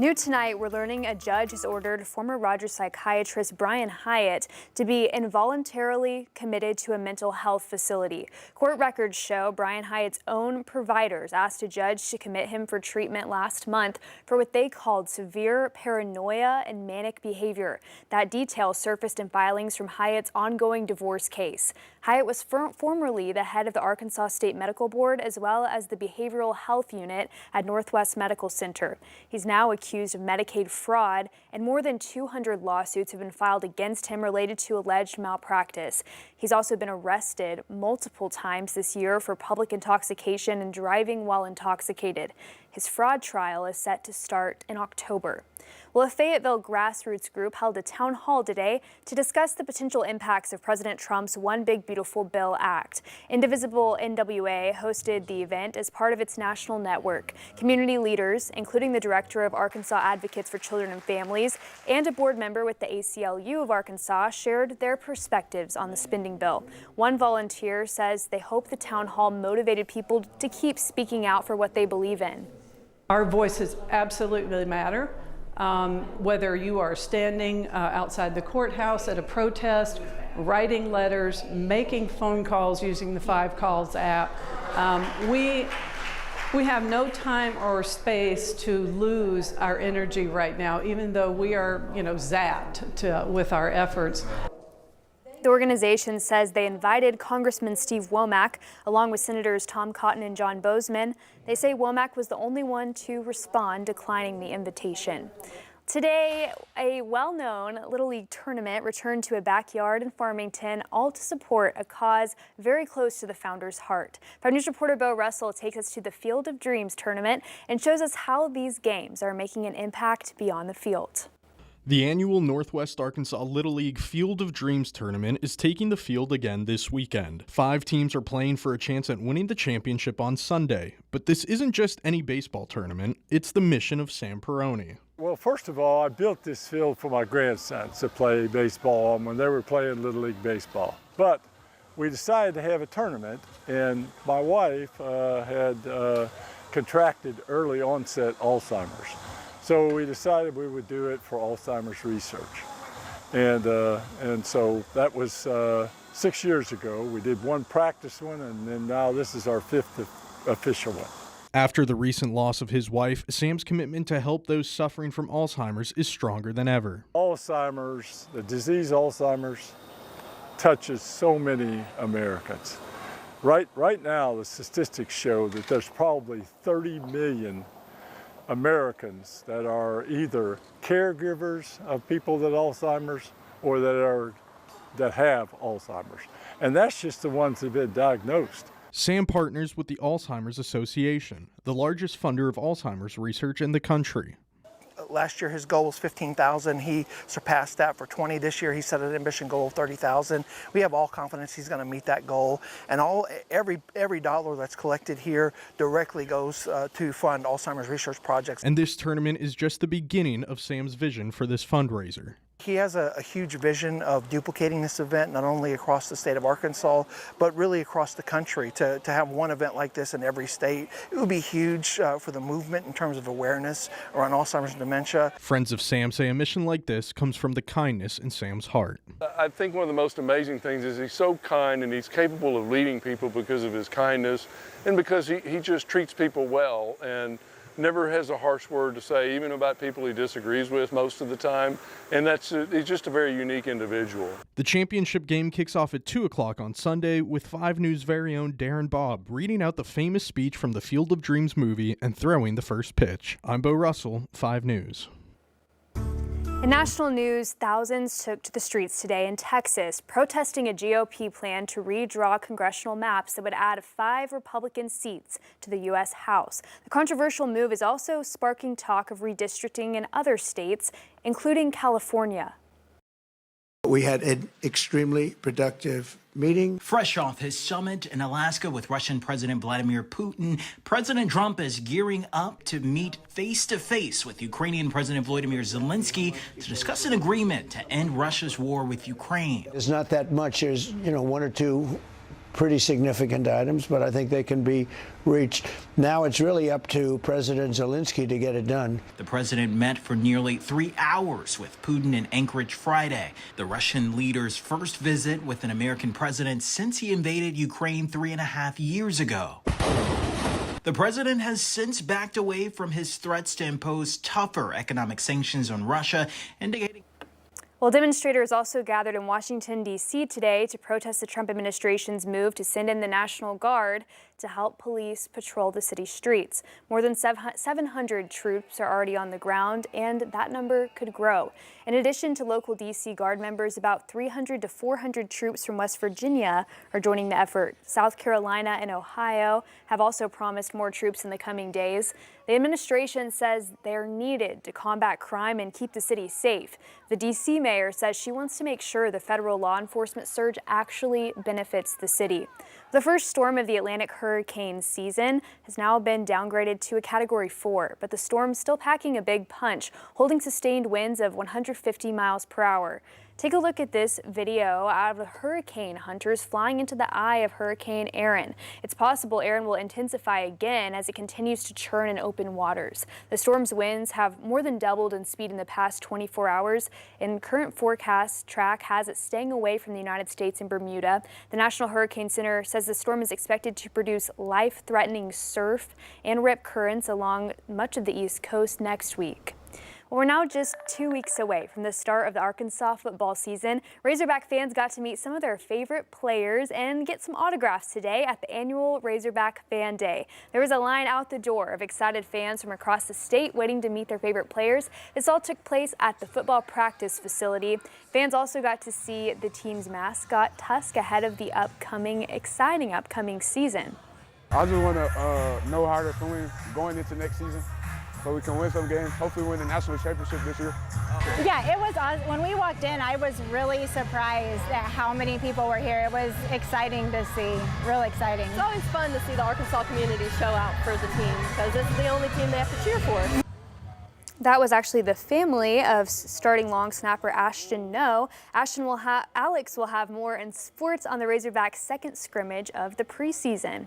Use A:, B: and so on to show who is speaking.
A: New tonight, we're learning a judge has ordered former Rogers psychiatrist Brian Hyatt to be involuntarily committed to a mental health facility. Court records show Brian Hyatt's own providers asked a judge to commit him for treatment last month for what they called severe paranoia and manic behavior. That detail surfaced in filings from Hyatt's ongoing divorce case. Hyatt was formerly the head of the Arkansas State Medical Board as well as the Behavioral Health Unit at Northwest Medical Center. He's now accused of Medicaid fraud, and more than 200 lawsuits have been filed against him related to alleged malpractice. He's also been arrested multiple times this year for public intoxication and driving while intoxicated. His fraud trial is set to start in October. Well, a Fayetteville grassroots group held a town hall today to discuss the potential impacts of President Trump's One Big Beautiful Bill Act. Indivisible NWA hosted the event as part of its national network. Community leaders, including the director of Arkansas Advocates for Children and Families and a board member with the ACLU of Arkansas, shared their perspectives on the spending bill. One volunteer says they hope the town hall motivated people to keep speaking out for what they believe in.
B: Our voices absolutely matter. Whether you are standing outside the courthouse at a protest, writing letters, making phone calls using the 5 Calls app, we have no time or space to lose our energy right now, even though we are, zapped with our efforts.
A: The organization says they invited Congressman Steve Womack, along with Senators Tom Cotton and John Boozman. They say Womack was the only one to respond, declining the invitation. Today, a well-known Little League tournament returned to a backyard in Farmington, all to support a cause very close to the founder's heart. 5 News reporter Bo Russell takes us to the Field of Dreams tournament and shows us how these games are making an impact beyond the field.
C: The annual Northwest Arkansas Little League Field of Dreams tournament is taking the field again this weekend. 5 teams are playing for a chance at winning the championship on Sunday. But this isn't just any baseball tournament, it's the mission of Sam Peroni.
D: Well, first of all, I built this field for my grandsons to play baseball on when they were playing Little League baseball. But we decided to have a tournament, and my wife had contracted early onset Alzheimer's. So we decided we would do it for Alzheimer's research. And so that was 6 years ago. We did one practice one, and then now this is our 5th official one.
C: After the recent loss of his wife, Sam's commitment to help those suffering from Alzheimer's is stronger than ever.
D: Alzheimer's, the disease Alzheimer's, touches so many Americans. Right now, the statistics show that there's probably 30 million Americans that are either caregivers of people that Alzheimer's or that have Alzheimer's. And that's just the ones that have been diagnosed.
C: Sam partners with the Alzheimer's Association, the largest funder of Alzheimer's research in the country.
E: Last year his goal was 15,000. He surpassed that for 20. This year he set an ambition goal of 30,000. We have all confidence he's going to meet that goal. And every dollar that's collected here directly goes to fund Alzheimer's research projects.
C: And this tournament is just the beginning of Sam's vision for this fundraiser.
E: He has a huge vision of duplicating this event, not only across the state of Arkansas, but really across the country. To have one event like this in every state, it would be huge for the movement in terms of awareness around Alzheimer's and dementia.
C: Friends of Sam say a mission like this comes from the kindness in Sam's heart.
F: I think one of the most amazing things is he's so kind and he's capable of leading people because of his kindness and because he just treats people well and never has a harsh word to say, even about people he disagrees with most of the time. And he's just a very unique individual.
C: The championship game kicks off at 2 o'clock on Sunday with 5 News' very own Darren Bobb reading out the famous speech from the Field of Dreams movie and throwing the first pitch. I'm Bo Russell, 5 News.
A: In national news, thousands took to the streets today in Texas, protesting a GOP plan to redraw congressional maps that would add 5 Republican seats to the U.S. House. The controversial move is also sparking talk of redistricting in other states, including California.
G: We had an extremely productive meeting.
H: Fresh off his summit in Alaska with Russian President Vladimir Putin, President Trump is gearing up to meet face-to-face with Ukrainian President Volodymyr Zelensky to discuss an agreement to end Russia's war with Ukraine.
G: There's not that much. There's, 1 or 2 pretty significant items, but I think they can be reached. Now it's really up to President Zelensky to get it done.
H: The president met for nearly 3 hours with Putin in Anchorage Friday, the Russian leader's first visit with an American president since he invaded Ukraine 3.5 years ago. The president has since backed away from his threats to impose tougher economic sanctions on Russia, indicating.
A: Well, demonstrators also gathered in Washington, D.C. today to protest the Trump administration's move to send in the National Guard to help police patrol the city streets. More than 700 troops are already on the ground, and that number could grow. In addition to local D.C. Guard members, about 300 to 400 troops from West Virginia are joining the effort. South Carolina and Ohio have also promised more troops in the coming days. The administration says they're needed to combat crime and keep the city safe. The D.C. mayor says she wants to make sure the federal law enforcement surge actually benefits the city. The first storm of the Atlantic hurricane season has now been downgraded to a Category 4, but the storm's still packing a big punch, holding sustained winds of 150 miles per hour. Take a look at this video of the hurricane hunters flying into the eye of Hurricane Erin. It's possible Erin will intensify again as it continues to churn in open waters. The storm's winds have more than doubled in speed in the past 24 hours, and current forecast track has it staying away from the United States and Bermuda. The National Hurricane Center says the storm is expected to produce life-threatening surf and rip currents along much of the East Coast next week. Well, we're now just 2 weeks away from the start of the Arkansas football season. Razorback fans got to meet some of their favorite players and get some autographs today at the annual Razorback Fan Day. There was a line out the door of excited fans from across the state waiting to meet their favorite players. This all took place at the football practice facility. Fans also got to see the team's mascot, Tusk, ahead of the exciting upcoming season.
I: I just want to know how to win going into next season, so we can win some games, hopefully win the national championship this year.
J: Yeah, it was awesome. When we walked in, I was really surprised at how many people were here. It was exciting to see, real exciting.
K: It's always fun to see the Arkansas community show out for the team because this is the only team they have to cheer for.
A: That was actually the family of starting long snapper Ashton No. Alex will have more in sports on the Razorbacks' second scrimmage of the preseason.